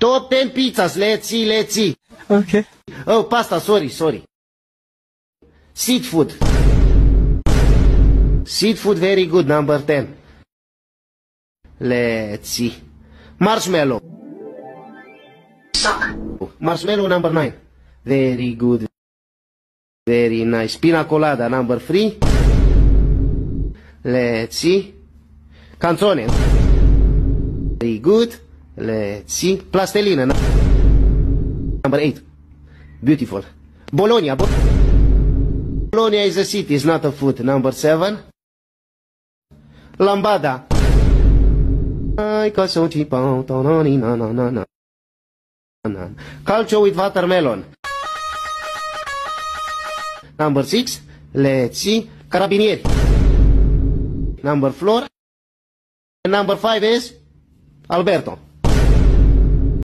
Top 10 pizzas, let's see. Okay. Oh, pasta, sorry. Seafood. Seafood, very good, number 10. Let's see. Marshmallow. Marshmallow, number 9. Very good. Very nice. Pina colada, number 3. Let's see. Canzone. Very good. Let's see. Plastelina, number 8. Beautiful. Bologna. Bologna is a city, it's not a food. Number 7. Lambada. Calcio with watermelon. Number 6. Let's see. Carabinieri. Number 4. And number 5 is Alberto.